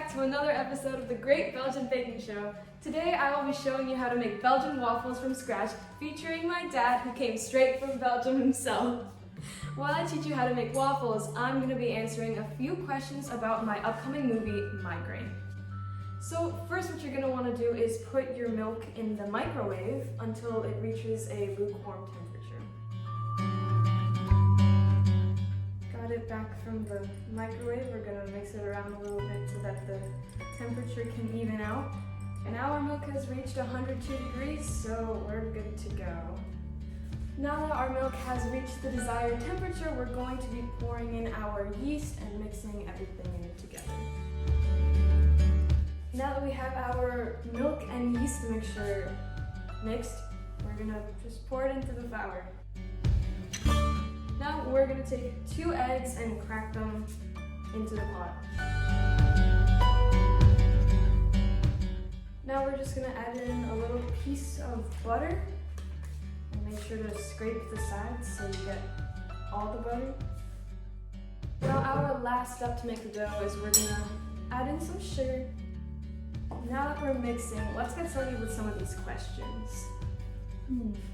back to another episode of the Great Belgian Baking Show. Today I will be showing you how to make Belgian waffles from scratch, featuring my dad who came straight from Belgium himself. While I teach you how to make waffles, I'm going to be answering a few questions about my upcoming movie, Migraine. So first what you're going to want to do is put your milk in the microwave until it reaches a lukewarm temperature. Got it back from the microwave. We're going to mix it around a little bit so that the temperature can even out. And our milk has reached 102 degrees, so we're good to go. Now that our milk has reached the desired temperature, we're going to be pouring in our yeast and mixing everything in together. Now that we have our milk and yeast mixture mixed, we're going to just pour it into the flour. Now we're going to take 2 eggs and crack them into the pot. Now we're just going to add in a little piece of butter and make sure to scrape the sides so you get all the butter. Now our last step to make the dough is we're going to add in some sugar. Now that we're mixing, let's get started with some of these questions.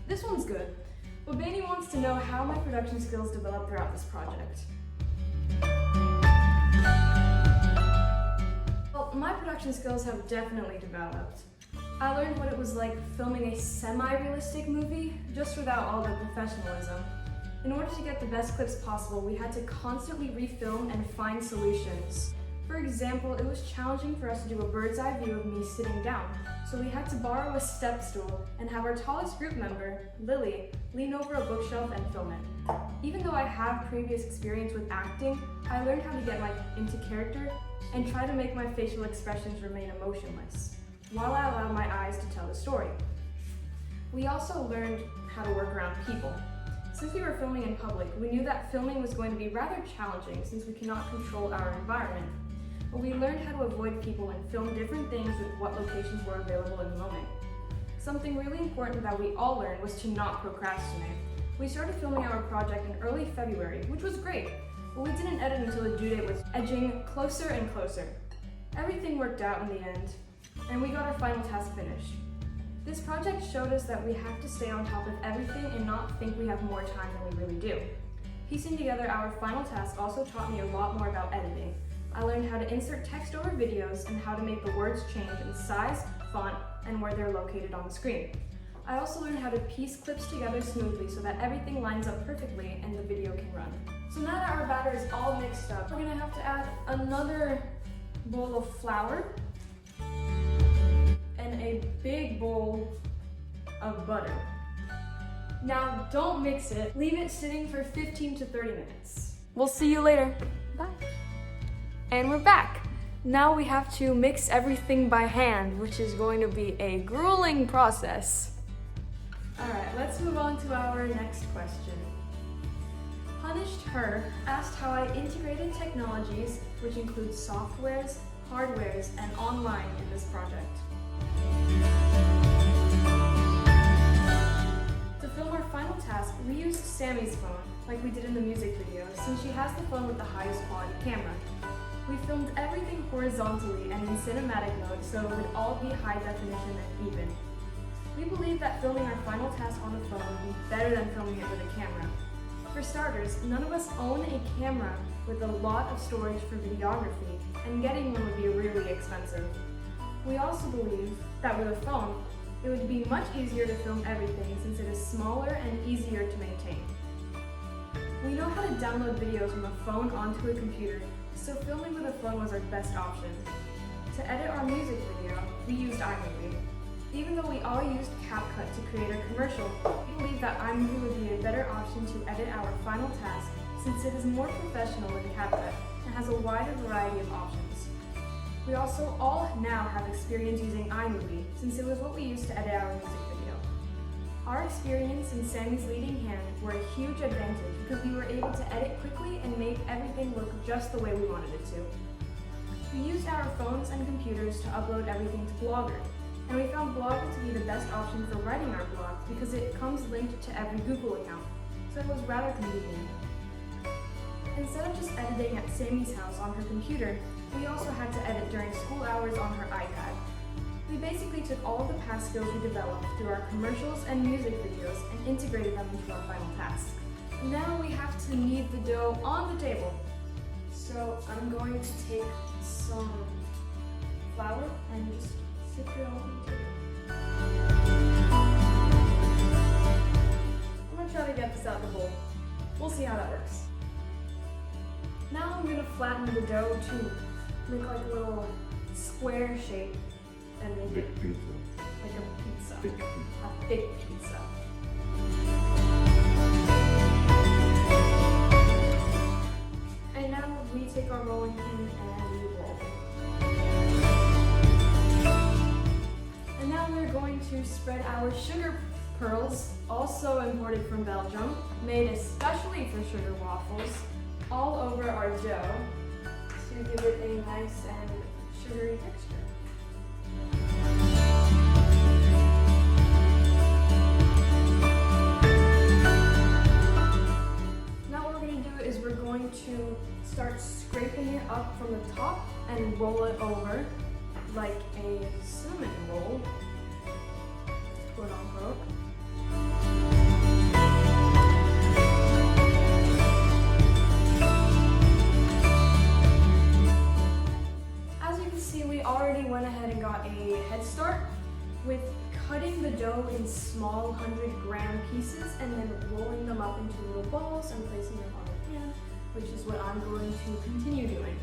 This one's good. Wabani wants to know how my production skills developed throughout this project. Well, my production skills have definitely developed. I learned what it was like filming a semi-realistic movie, just without all the professionalism. In order to get the best clips possible, we had to constantly refilm and find solutions. For example, it was challenging for us to do a bird's eye view of me sitting down, so we had to borrow a step stool and have our tallest group member, Lily, lean over a bookshelf and film it. Even though I have previous experience with acting, I learned how to get into character and try to make my facial expressions remain emotionless, while I allowed my eyes to tell the story. We also learned how to work around people. Since we were filming in public, we knew that filming was going to be rather challenging since we cannot control our environment. But we learned how to avoid people and film different things with what locations were available in the moment. Something really important that we all learned was to not procrastinate. We started filming our project in early February, which was great, but we didn't edit until the due date was edging closer and closer. Everything worked out in the end, and we got our final task finished. This project showed us that we have to stay on top of everything and not think we have more time than we really do. Piecing together our final task also taught me a lot more about editing. I learned how to insert text over videos and how to make the words change in size, font, and where they're located on the screen. I also learned how to piece clips together smoothly so that everything lines up perfectly and the video can run. So now that our batter is all mixed up, we're gonna have to add another bowl of flour and a big bowl of butter. Now don't mix it, leave it sitting for 15 to 30 minutes. We'll see you later. Bye. And we're back. Now we have to mix everything by hand, which is going to be a grueling process. Alright, let's move on to our next question. Punished Her asked how I integrated technologies, which include softwares, hardwares, and online in this project. To film our final task, we used Sammy's phone, like we did in the music video, since she has the phone with the highest quality camera. We filmed everything horizontally and in cinematic mode so it would all be high definition and even. We believe that filming our final task on the phone would be better than filming it with a camera. For starters, none of us own a camera with a lot of storage for videography, and getting one would be really expensive. We also believe that with a phone, it would be much easier to film everything since it is smaller and easier to maintain. We know how to download videos from a phone onto a computer, so filming with a phone was our best option. To edit our music video, we used iMovie. Even though we all used CapCut to create our commercial, we believe that iMovie would be a better option to edit our final task since it is more professional than CapCut and has a wider variety of options. We also all now have experience using iMovie since it was what we used to edit our music video. Our experience and Sammy's leading hand were a huge advantage because we were able to edit quickly and make everything look just the way we wanted it to. We used our phones and computers to upload everything to Blogger, and we found Blogger to be the best option for writing our blogs because it comes linked to every Google account, so it was rather convenient. Instead of just editing at Sammy's house on her computer, we also had to edit during school hours on her iPad. We basically took all of the past skills we developed through our commercials and music videos and integrated them into our final task. Now we have to knead the dough on the table. So I'm going to take some flour and just sift it all on the table. I'm gonna try to get this out of the bowl. We'll see how that works. Now I'm gonna flatten the dough to make like a little square shape and make it Big pizza. like a pizza. Big pizza. A thick pizza. And now we take our rolling pin and we roll. And now we're going to spread our sugar pearls, also imported from Belgium, made especially for sugar waffles, all over our dough to give it a nice and sugary texture. Now what we're going to do is we're going to start scraping it up from the top and roll it over like a cinnamon roll, quote unquote. As you can see, we already went ahead and got a head start with cutting the dough in small 100-gram pieces and then rolling them up into little balls and placing them on the pan, which is what I'm going to continue doing.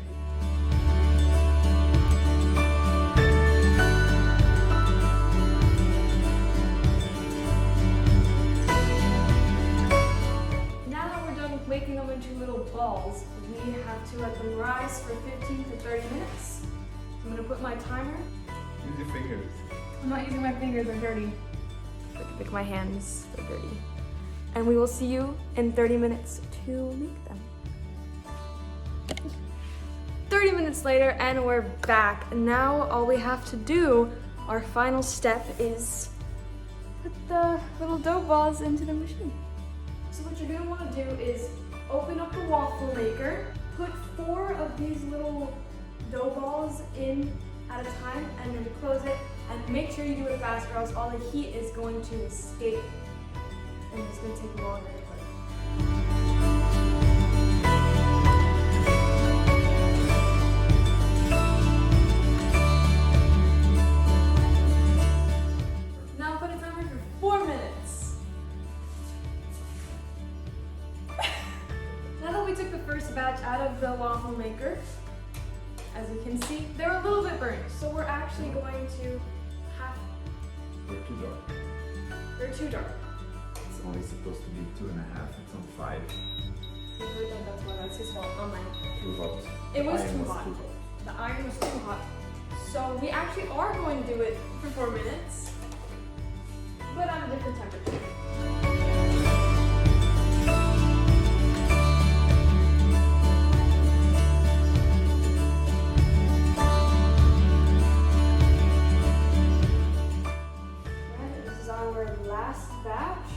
Now that we're done making them into little balls, we have to let them rise for 15 to 30 minutes. I'm gonna put my timer. Use your fingers. I'm not using my fingers, they're dirty. Look, my hands, they're dirty. And we will see you in 30 minutes to make them. 30 minutes later and we're back. Now all we have to do, our final step, is put the little dough balls into the machine. So what you're gonna wanna do is open up the waffle maker, put 4 of these little dough balls in at a time and then close it, and make sure you do it fast or else all the heat is going to escape and it's going to take longer to cook. Now put a timer for 4 minutes. Now that we took the first batch out of the waffle maker, as you can see, they're a little bit burnt, so we're actually going to have... They're too dark. They're too dark. It's only supposed to be 2.5. It's on 5. That's why that's his fault, not mine. Too hot. It was Iron too hot. The iron was too hot. So we actually are going to do it for 4 minutes, but at a different temperature. Alright, this is our last batch.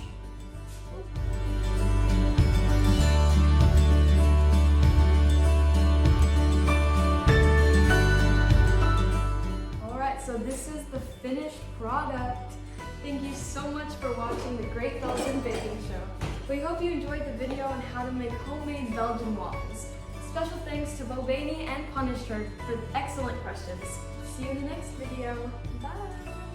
So this is the finished product. Thank you so much for watching the Great Belgian Baking Show. We hope you enjoyed the video on how to make homemade Belgian waffles. Special thanks to Bobani and Punisher for excellent questions. See you in the next video. Bye!